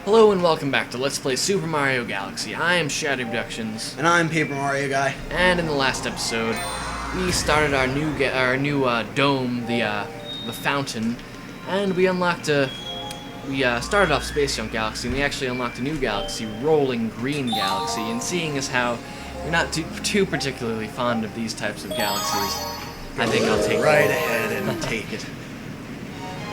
Hello and welcome back to Let's Play Super Mario Galaxy. I am ShadowyProductions, And I'm Paper Mario Guy. and in the last episode, we started our new dome, the fountain, and we unlocked we started off Space Junk Galaxy, and we actually unlocked a new galaxy, Rolling Green Galaxy. And seeing as how you're not too particularly fond of these types of galaxies, I think I'll take right ahead and take it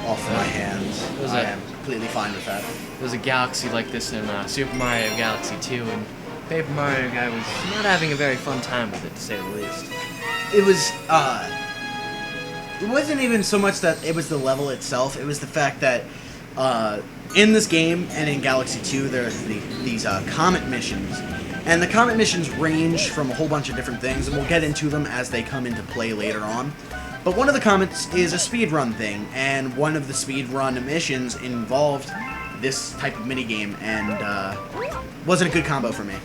off my hands. I am completely fine with that. There's a galaxy like this in Super Mario Galaxy 2, and Paper Mario Guy was not having a very fun time with it, to say the least. It was, it wasn't even so much that it was the level itself, it was the fact that, in this game and in Galaxy 2, there are these comet missions. And the comet missions range from a whole bunch of different things, and we'll get into them as they come into play later on. But one of the comets is a speedrun thing, and one of the speedrun missions involved this type of minigame, and wasn't a good combo for me.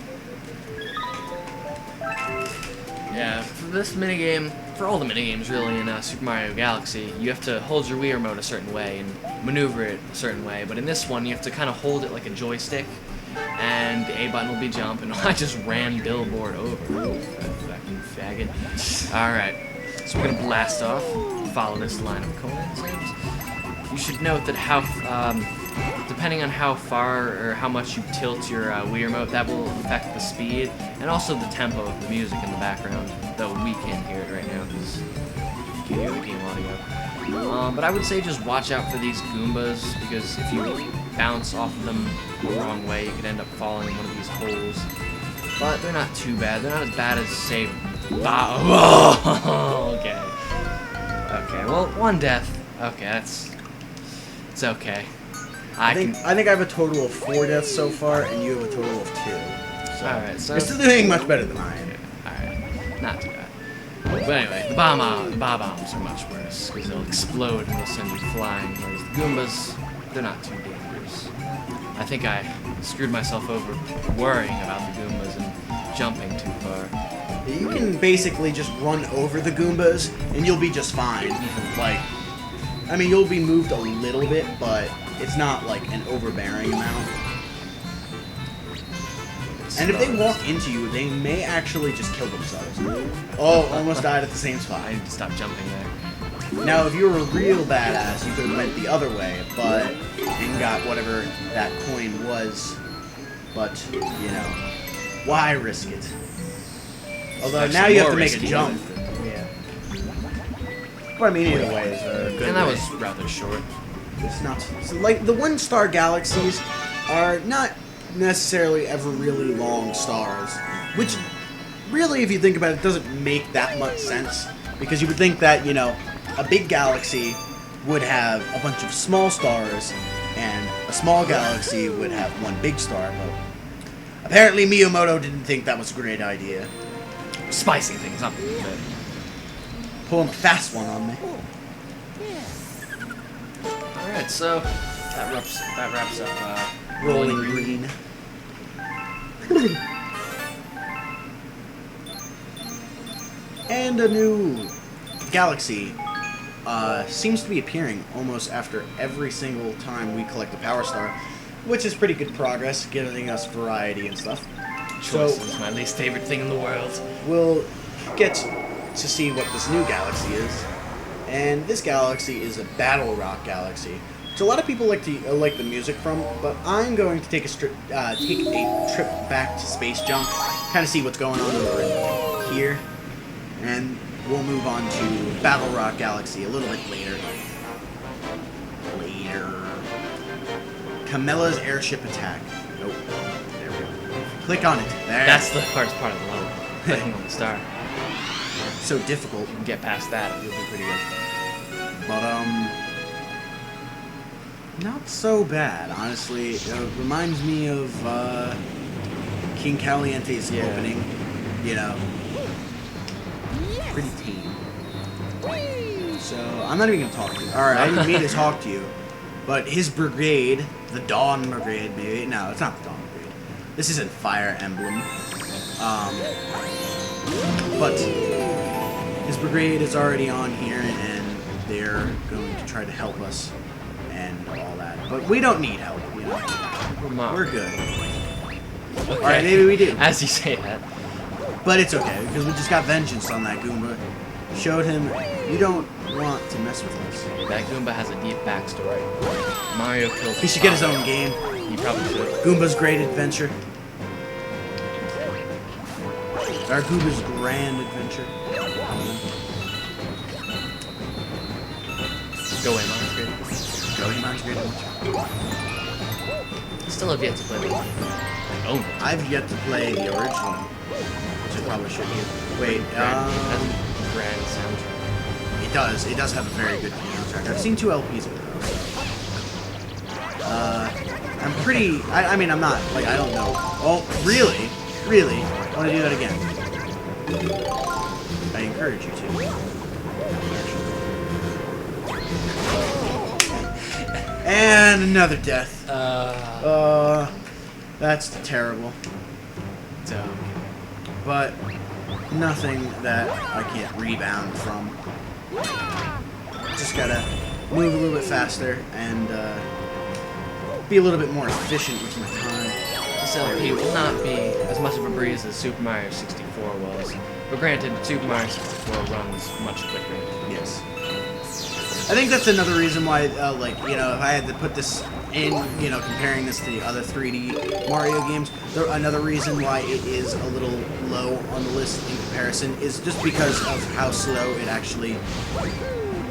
Yeah, for this minigame, for all the minigames really in Super Mario Galaxy, you have to hold your Wii remote a certain way and maneuver it a certain way. But in this one, you have to kind of hold it like a joystick, and the A button will be jump, and I just ran Billboard over. Ooh, fucking faggot. Alright, so we're gonna blast off, follow this line of coordinates. You should note that depending on how far or how much you tilt your Wii remote, that will affect the speed and also the tempo of the music in the background, though we can't hear it right now because you can't hear the game audio. But I would say just watch out for these Goombas, because if you bounce off of them the wrong way, you could end up falling in one of these holes. But they're not too bad. They're not as bad as, say, okay. Okay, well, one death. Okay, it's okay. I think I have a total of 4 deaths so far, and you have a total of 2. So alright, so you're still doing much better than I am. Alright, not too bad. But anyway, the bombs are much worse, because they'll explode and they'll send you flying, whereas the Goombas, they're not too dangerous. I think I screwed myself over worrying about the Goombas and jumping too far. You can basically just run over the Goombas, and you'll be just fine. Like, I mean, you'll be moved a little bit, but it's not like an overbearing amount. And if they walk into you, they may actually just kill themselves. Oh, almost died at the same spot. I need to stop jumping there. Now, if you were a real badass, you could have went the other way, and got whatever that coin was. But, you know, why risk it? Although now you have to make a jump. Yeah. But I mean, either way is a good And that way. was rather short. It's not so, like, the 1-star galaxies are not necessarily ever really long stars, which really, if you think about it, doesn't make that much sense, because you would think that, you know, a big galaxy would have a bunch of small stars and a small galaxy would have one big star, but apparently Miyamoto didn't think that was a great idea. Spicing things up a little bit. Pulling a fast one on me. Alright, so that wraps up Rolling Green. And a new galaxy seems to be appearing almost after every single time we collect a Power Star, which is pretty good progress, giving us variety and stuff. Choice is my least favorite thing in the world. We'll get to see what this new galaxy is. And this galaxy is a Battle Rock Galaxy, which a lot of people like the music from, but I'm going to take a trip back to Space Junk, kind of see what's going on over in here, and we'll move on to Battle Rock Galaxy a little bit later. Camilla's airship attack. Nope. There we go. Click on it. There. That's the hardest part of the level. Clicking on the star. So difficult. You can get past that, you'll be pretty good. But, not so bad, honestly. It reminds me of, King Caliente's opening. You know. Pretty tame. So, I'm not even gonna talk to you. Alright, I didn't mean to talk to you. But his brigade, the Dawn Brigade, maybe? No, it's not the Dawn Brigade. This isn't Fire Emblem. But his brigade is already on here, and they're going to try to help us and all that. But we don't need help, you know. We're good. Okay. Alright, maybe we do. As you say that. But it's okay, because we just got vengeance on that Goomba. Showed him, you don't want to mess with us. That Goomba has a deep backstory. Mario killed He should get his own game. He probably should. Goomba's Great Adventure. Our Goomba's Grand Adventure. Go away, Mine's great. Mine's Great Adventure. Still have yet to play the one. Oh. I've yet to play the original, which I probably should do. Wait, Grand soundtrack. It does. It does have a very good soundtrack. I've seen 2 LPs of it, though. I'm pretty... I mean, I'm not... Like, I don't know. Oh, really? Really? I want to do that again. I encourage you to. And another death. That's terrible. Dumb. But nothing that I can't rebound from. Just gotta move a little bit faster and be a little bit more efficient with my time. This LP will not be as much of a breeze as Super Mario 64 was, but granted, Super Mario 64 runs much quicker. Yes. I think that's another reason why, like, you know, if I had to put this in, you know, comparing this to the other 3D Mario games, another reason why it is a little low on the list in comparison is just because of how slow it actually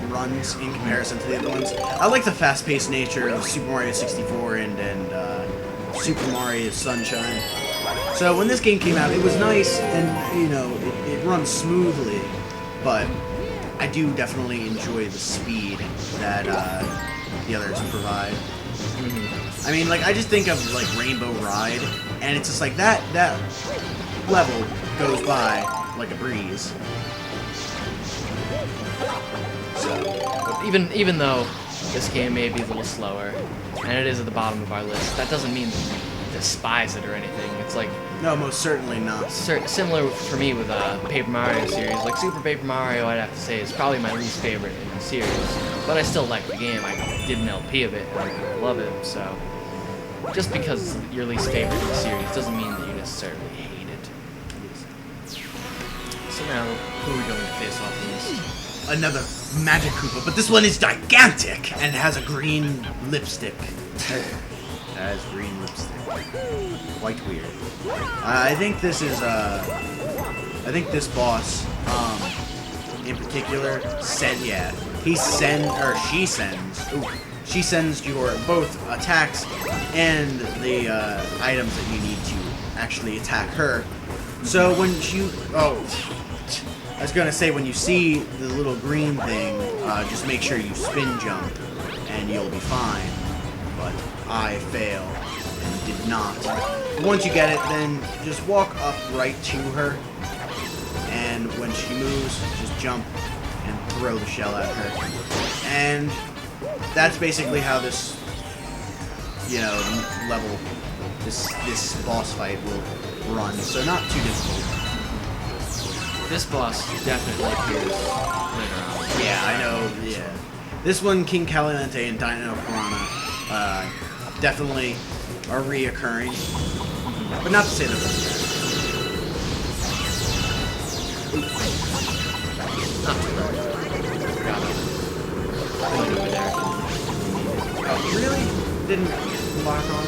runs in comparison to the other ones. I like the fast-paced nature of Super Mario 64 and Super Mario Sunshine. So when this game came out, it was nice and, you know, it runs smoothly, but I do definitely enjoy the speed that the others provide. I mean, like, I just think of, like, Rainbow Ride, and it's just like that level goes by like a breeze. So, even though this game may be a little slower, and it is at the bottom of our list, that doesn't mean that we despise it or anything. It's like... No, most certainly not. Similar for me with Paper Mario series. Like, Super Paper Mario, I'd have to say, is probably my least favorite in the series. But I still like the game. I did an LP of it, and I love it, so... Just because it's your least favorite in the series doesn't mean that you necessarily hate it. So now, who are we going to face off in this? Another Magic Koopa, but this one is gigantic and has a green lipstick. It has green lipstick. Quite weird. I think this is, I think this boss, in particular, she sends your both attacks and the items that you need to actually attack her. So when you, I was gonna say, when you see the little green thing, just make sure you spin jump and you'll be fine. But I failed and did not. Once you get it, then just walk up right to her, and when she moves, just jump and throw the shell at her. And that's basically how this, you know, level, this boss fight will run. So not too difficult. This boss definitely appears later on. Yeah, I know. Yeah, this one, King Caliente and Dino Piranha, definitely are reoccurring, but not to say they're really bad. Not too bad. Forgot about it. Point over there. Oh, really? Didn't lock on?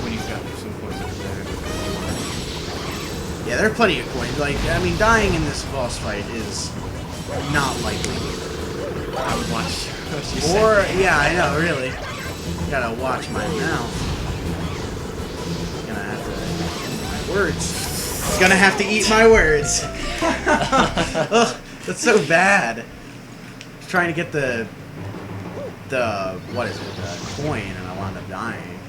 When you've got some points over there. Yeah, there are plenty of coins. Like, I mean, dying in this boss fight is not likely. I would watch what you Or, said. yeah, I know, really. Gotta watch my mouth. Gonna have to eat my words. It's gonna have to eat my words. Ugh, that's so bad. Trying to get the what is it, the coin, and I wound up dying.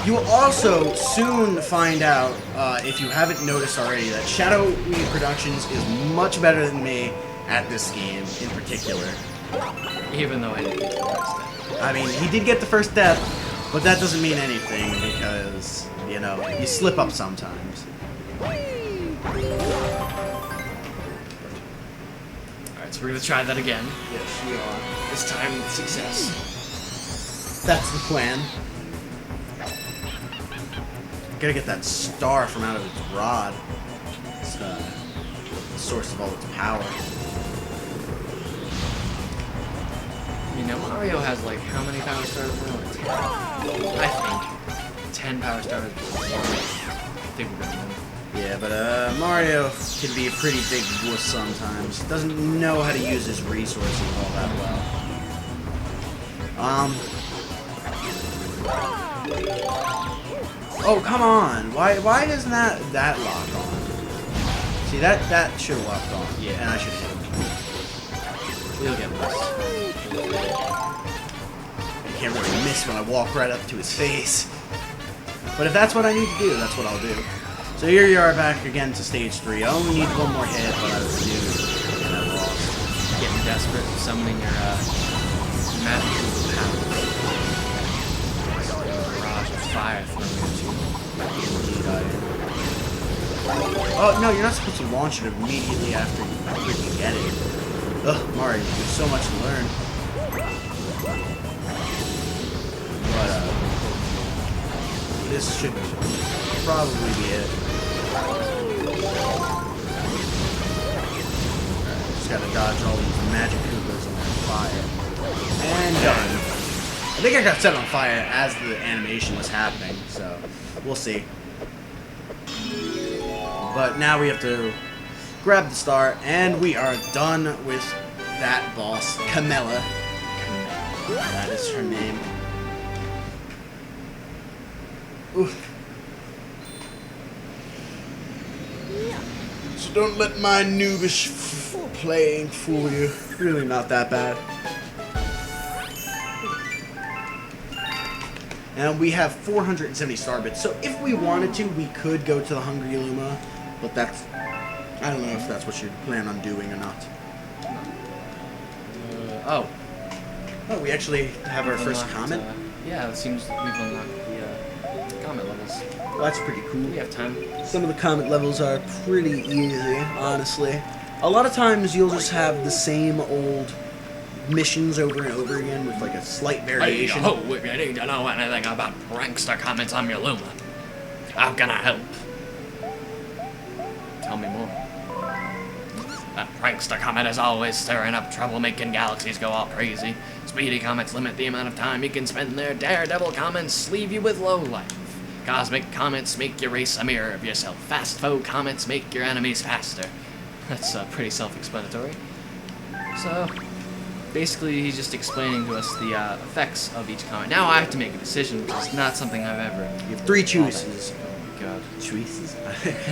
You will also soon find out, if you haven't noticed already, that ShadowyProductions is much better than me at this game in particular. Even though I didn't get the first step. I mean, he did get the first death, but that doesn't mean anything because, you know, you slip up sometimes. Alright, so we're gonna try that again. Yes, we are. This time with success. That's the plan. Gotta get that star from out of its rod. It's the source of all its power. You know, Mario has like how many power stars now? 10. I think 10 power stars. I think we're gonna win. Yeah, but Mario can be a pretty big wuss sometimes. Doesn't know how to use his resources all that well. Oh, come on! Why isn't that lock on? See, that should have locked on. Yeah. And I should have hit him. We'll get this. I can't really miss when I walk right up to his face. But if that's what I need to do, that's what I'll do. So here you are back again to stage 3. I only need one more hit, but I was new and I lost. Getting desperate, summoning your magical power. Barrage of fire throwing at you. Oh, no, you're not supposed to launch it immediately after you freaking get it. Ugh, Mario, there's so much to learn. But, this should probably be it. Just gotta dodge all these magic Koopas on fire. And done. I think I got set on fire as the animation was happening, so we'll see. But now we have to grab the star, and we are done with that boss, Camilla. That is her name. Oof. So don't let my noobish playing fool you. Really not that bad. And we have 470 star bits, so if we wanted to, we could go to the Hungry Luma, but that's... I don't know if that's what you plan on doing or not. Oh, we actually have our first unlocked, comet? Yeah, it seems we've unlocked the comet levels. Well, that's pretty cool. We have time. Some of the comet levels are pretty easy, honestly. A lot of times you'll just have the same old missions over and over again with like a slight variation. Hey, if you need to know anything about prankster comments on your Luma, how can I help? Tell me more. That prankster comment is always stirring up trouble, making galaxies go all crazy. Speedy comments limit the amount of time you can spend there. Daredevil comments leave you with low life. Cosmic comments make you race a mirror of yourself. Fast foe comments make your enemies faster. That's pretty self-explanatory. So, basically, he's just explaining to us the effects of each comment. Now I have to make a decision, which is not something I've ever... You have 3 choices. Oh my god. Choices?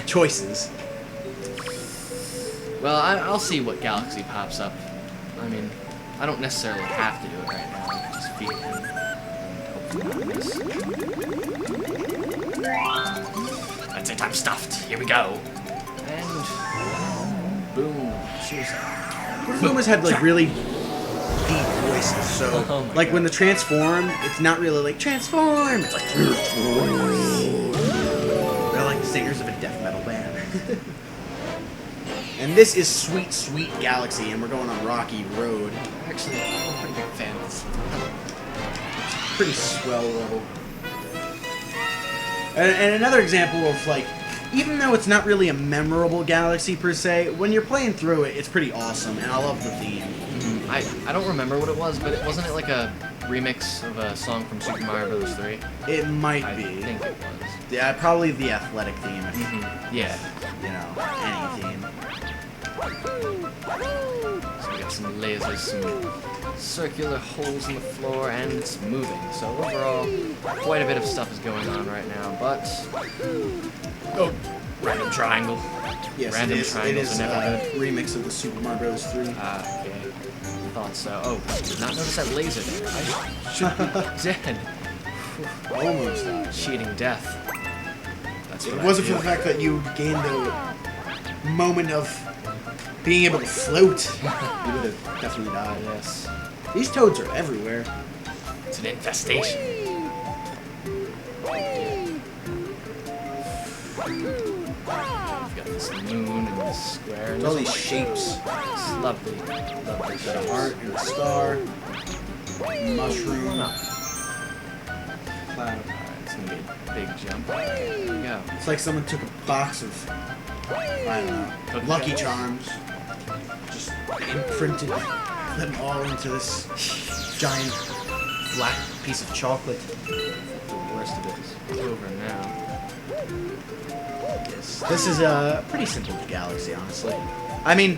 Choices. Well, I'll see what galaxy pops up. I mean, I don't necessarily have to do it right now. I can just feed him. That's it, I'm stuffed. Here we go. And... boom. Suicide. Lumas had like really deep voices, so like when the transform, it's not really like transform. It's like they're like the singers of a death metal band. And this is Sweet Sweet Galaxy, and we're going on Rocky Road. Actually, I'm a pretty big fan of this. Pretty swell level. And another example of like, even though it's not really a memorable galaxy per se, when you're playing through it, it's pretty awesome, and I love the theme. Mm-hmm. I don't remember what it was, but wasn't it like a remix of a song from Super Mario Bros. 3? It might I be. think it was. Yeah, probably the athletic theme. Mm-hmm. Yeah. You know, any theme. So we got some lasers, some circular holes in the floor, and it's moving. So overall, quite a bit of stuff is going on right now, but... oh, random triangle. Yes, Random it is triangles are never good. remix of the Super Mario Bros. 3. Okay. Thought so. Oh, did not notice that laser there. I should be dead. Almost. Cheating death. That's what It wasn't for the fact that you gained the moment of being able to float. You would have definitely died. Yes. These toads are everywhere. It's an infestation. We've got this moon and this square. And All there's these shapes. It's lovely. Lovely Got shapes. a heart and a star. Mushroom. No. cloud. Alright, it's gonna be a big jump. There we go. It's like someone took a box of, I don't know, Cookie Lucky Dough. Charms, just imprinted them all into this giant black piece of chocolate. The worst of it is over now. This is a pretty simple galaxy, honestly. I mean,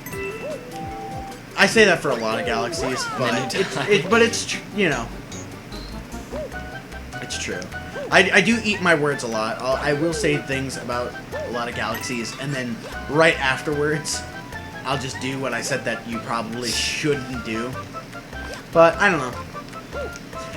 I say that for a lot of galaxies, but it's you know, it's true. I do eat my words a lot. I will say things about a lot of galaxies, and then right afterwards, I'll just do what I said that you probably shouldn't do. But I don't know.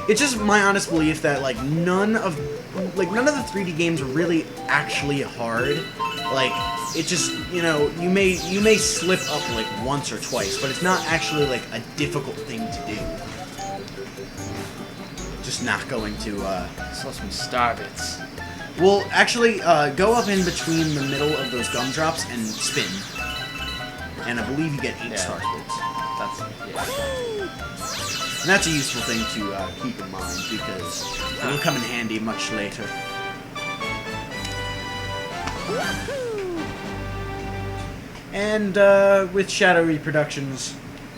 It's just my honest belief that like none of the 3D games are really actually hard. Like it just, you know, you may slip up like once or twice, but it's not actually like a difficult thing to do. Just not going to Saw some star bits. well, actually, go up in between the middle of those gumdrops and spin. And I believe you get 8 star bits. That's yeah. And that's a useful thing to keep in mind because it will come in handy much later. And with ShadowyProductions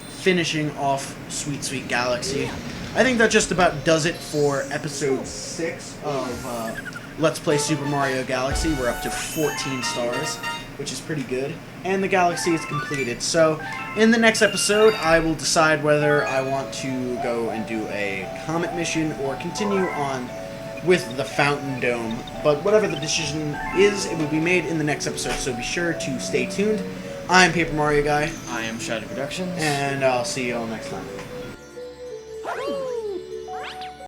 finishing off Sweet Sweet Galaxy, I think that just about does it for episode 6 of Let's Play Super Mario Galaxy. We're up to 14 stars, which is pretty good. And the galaxy is completed. So, in the next episode, I will decide whether I want to go and do a comet mission or continue on with the Fountain Dome. But whatever the decision is, it will be made in the next episode, so be sure to stay tuned. I'm Paper Mario Guy, I am ShadowyProductions. and I'll see you all next time.